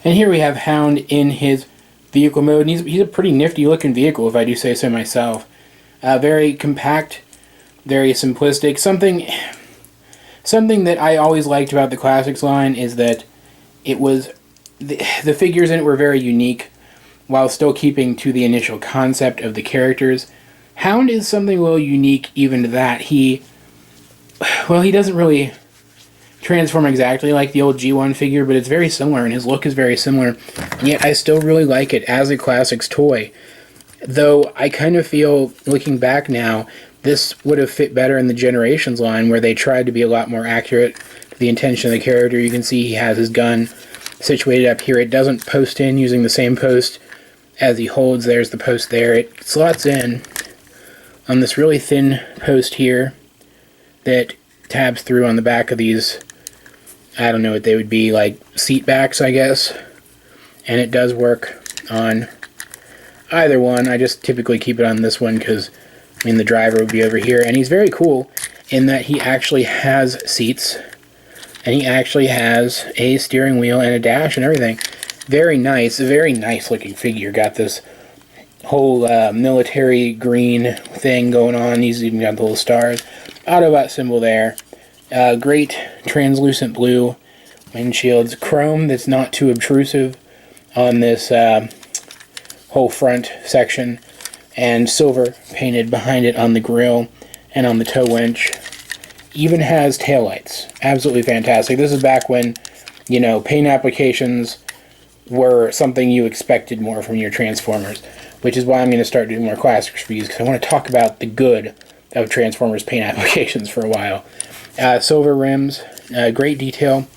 And here we have Hound in his vehicle mode, and he's a pretty nifty looking vehicle, if I do say so myself. Very compact, very simplistic. Something that I always liked about the Classics line is that it was the figures in it were very unique, while still keeping to the initial concept of the characters. Hound is something a little unique even to that. He doesn't really transform exactly like the old G1 figure, but it's very similar, and his look is very similar. And yet I still really like it as a Classics toy. Though I kind of feel, looking back now, this would have fit better in the Generations line, where they tried to be a lot more accurate to the intention of the character. You can see he has his gun situated up here. It doesn't post in using the same post as he holds. There's the post there. It slots in on this really thin post here that tabs through on the back of these, I don't know what they would be, like seat backs, I guess. And it does work on either one. I just typically keep it on this one because, I mean, the driver would be over here. And he's very cool in that he actually has seats, and he actually has a steering wheel and a dash and everything. Very nice looking figure. Got this whole military green thing going on. He's even got the little stars. Autobot symbol there. Great translucent blue windshields. Chrome that's not too obtrusive on this whole front section. And silver painted behind it on the grille and on the tow winch. Even has taillights. Absolutely fantastic. This is back when, you know, paint applications were something you expected more from your Transformers, which is why I'm going to start doing more Classics reviews, because I want to talk about the good of Transformers paint applications for a while. Silver rims, great detail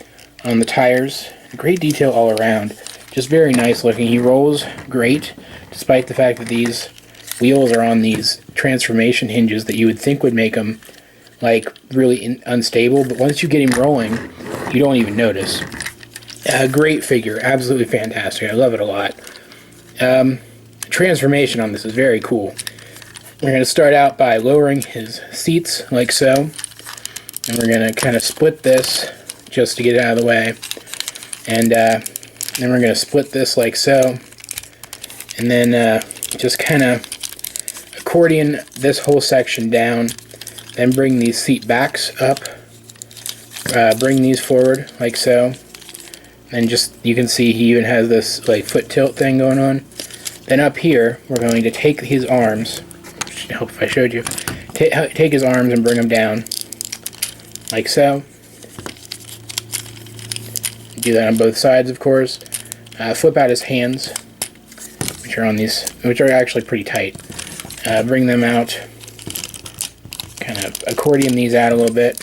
on the tires, great detail all around. Just very nice looking. He rolls great, despite the fact that these wheels are on these transformation hinges that you would think would make them like really unstable, but once you get him rolling, you don't even notice. Great figure, absolutely fantastic. I love it a lot. Transformation on this is very cool. We're going to start out by lowering his seats like so, and we're going to kind of split this just to get it out of the way, and then we're going to split this like so, and then just kind of accordion this whole section down, then bring these seat backs up, bring these forward like so, and just, you can see he even has this like foot tilt thing going on. Then up here, we're going to take his arms, which would help if I showed you, take his arms and bring them down like so. Do that on both sides, of course. Flip out his hands, which are actually pretty tight. Bring them out, kind of accordion these out a little bit.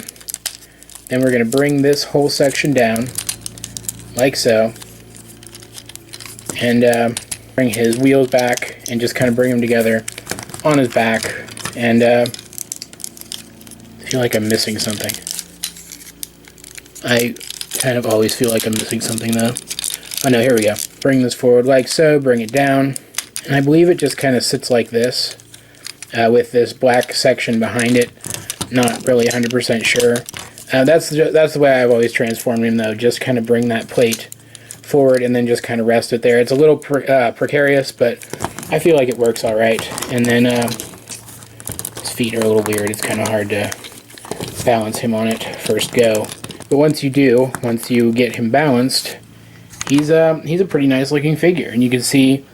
Then we're going to bring this whole section down, like so, and bring his wheels back, and just kind of bring them together on his back. And I feel like I'm missing something. I kind of always feel like I'm missing something, though. Oh no, here we go. Bring this forward like so, bring it down, and I believe it just kind of sits like this, with this black section behind it. Not really 100% sure. That's the way I've always transformed him, though. Just kind of bring that plate forward and then just kind of rest it there. It's a little precarious, but I feel like it works all right. And then his feet are a little weird. It's kind of hard to balance him on it first go. But once you get him balanced, he's a pretty nice looking figure, and you can see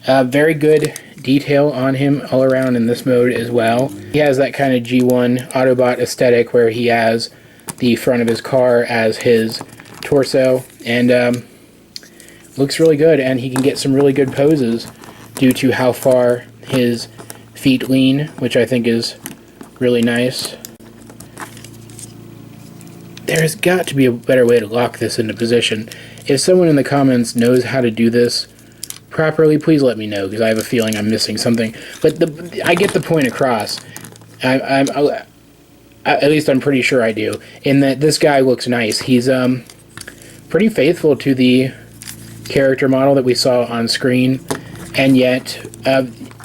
very good detail on him all around in this mode as well. He has that kind of G1 Autobot aesthetic where he has the front of his car as his torso, and looks really good, and he can get some really good poses due to how far his feet lean, which I think is really nice. There's got to be a better way to lock this into position. If someone in the comments knows how to do this properly, please let me know, because I have a feeling I'm missing something. But I get the point across. At least I'm pretty sure I do, in that this guy looks nice. He's pretty faithful to the character model that we saw on screen, and yet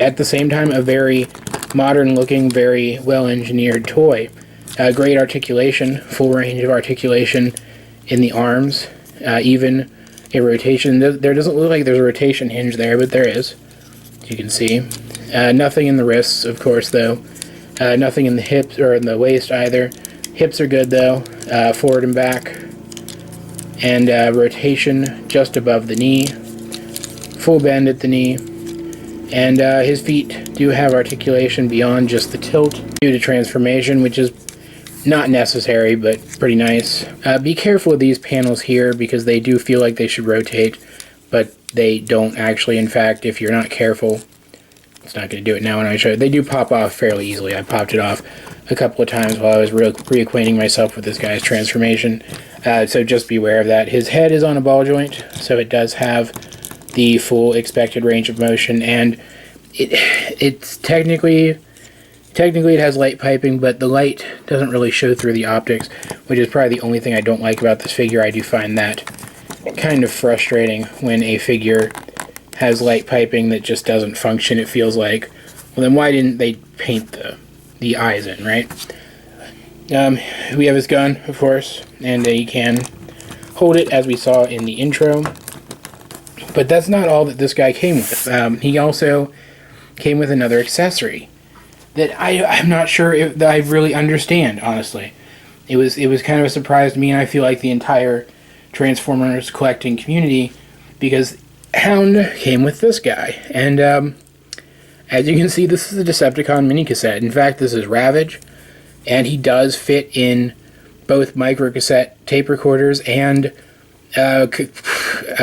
at the same time a very modern looking, very well engineered toy. Great articulation, full range of articulation in the arms, even a rotation. There doesn't look like there's a rotation hinge there, but there is, as you can see. Nothing in the wrists, of course, though. Nothing in the hips or in the waist either. Hips are good, though, forward and back. And rotation just above the knee. Full bend at the knee. And his feet do have articulation beyond just the tilt due to transformation, which is not necessary, but pretty nice. Be careful with these panels here because they do feel like they should rotate, but they don't actually. In fact, if you're not careful, it's not going to do it now when I show it. They do pop off fairly easily. I popped it off a couple of times while I was reacquainting myself with this guy's transformation. So just be aware of that. His head is on a ball joint, so it does have the full expected range of motion, and it's technically it has light piping, but the light doesn't really show through the optics, which is probably the only thing I don't like about this figure. I do find that kind of frustrating when a figure has light piping that just doesn't function. It feels like, well, then why didn't they paint the eyes in, right? We have his gun, of course, and he can hold it as we saw in the intro. But that's not all that this guy came with. He also came with another accessory that I'm not sure that I really understand, honestly. It was kind of a surprise to me, and I feel like the entire Transformers collecting community, because Hound came with this guy. And as you can see, this is a Decepticon mini cassette. In fact, this is Ravage, and he does fit in both microcassette tape recorders and a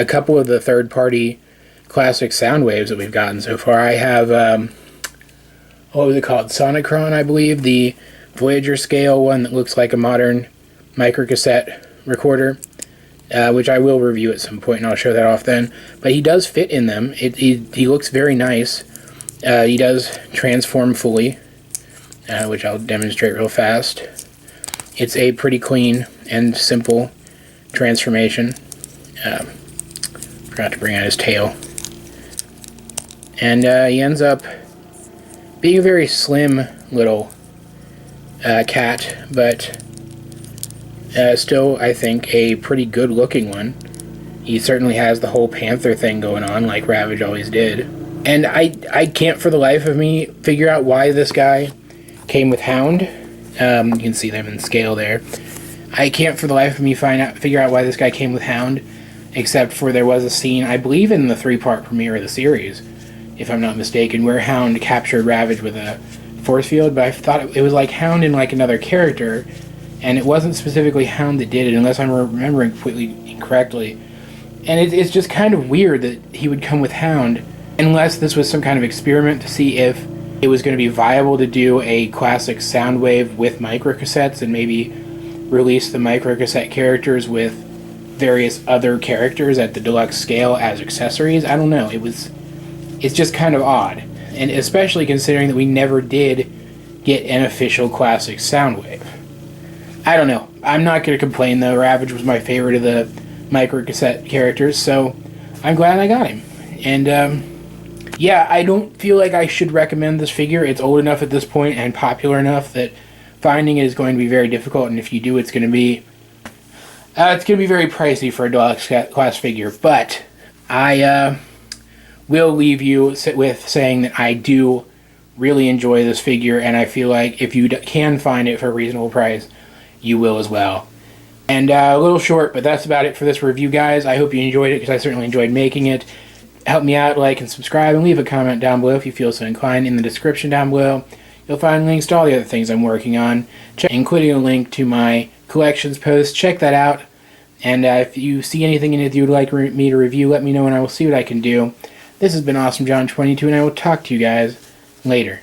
couple of the third-party classic sound waves that we've gotten so far. I have, what was it called? Sonicron, I believe, the Voyager scale one that looks like a modern microcassette recorder, which I will review at some point, and I'll show that off then. But he does fit in them. He looks very nice. He does transform fully, which I'll demonstrate real fast. It's a pretty clean and simple transformation. Forgot to bring out his tail. And he ends up being a very slim little cat, but still, I think, a pretty good looking one. He certainly has the whole Panther thing going on, like Ravage always did. And I can't for the life of me figure out why this guy came with Hound. You can see them in scale there. I can't for the life of me figure out why this guy came with Hound, except for there was a scene, I believe in the 3-part premiere of the series, if I'm not mistaken, where Hound captured Ravage with a force field, but I thought it was like Hound and like another character, and it wasn't specifically Hound that did it, unless I'm remembering completely incorrectly. And it's just kind of weird that he would come with Hound, unless this was some kind of experiment to see if it was going to be viable to do a classic Soundwave with microcassettes and maybe release the microcassette characters with various other characters at the deluxe scale as accessories. I don't know. It's just kind of odd. And especially considering that we never did get an official classic Soundwave. I don't know. I'm not going to complain, though. Ravage was my favorite of the microcassette characters, so I'm glad I got him. And, yeah, I don't feel like I should recommend this figure. It's old enough at this point and popular enough that finding it is going to be very difficult, and if you do, it's going to be very pricey for a deluxe class figure. But I will leave you with saying that I do really enjoy this figure, and I feel like if you can find it for a reasonable price, you will as well. And a little short, but that's about it for this review, guys. I hope you enjoyed it, because I certainly enjoyed making it. Help me out, like and subscribe, and leave a comment down below if you feel so inclined. In the description down below, you'll find links to all the other things I'm working on, including a link to my collections post. Check that out. And if you see anything in it you'd like me to review, let me know and I will see what I can do. This has been Awesome John 22, and I will talk to you guys later.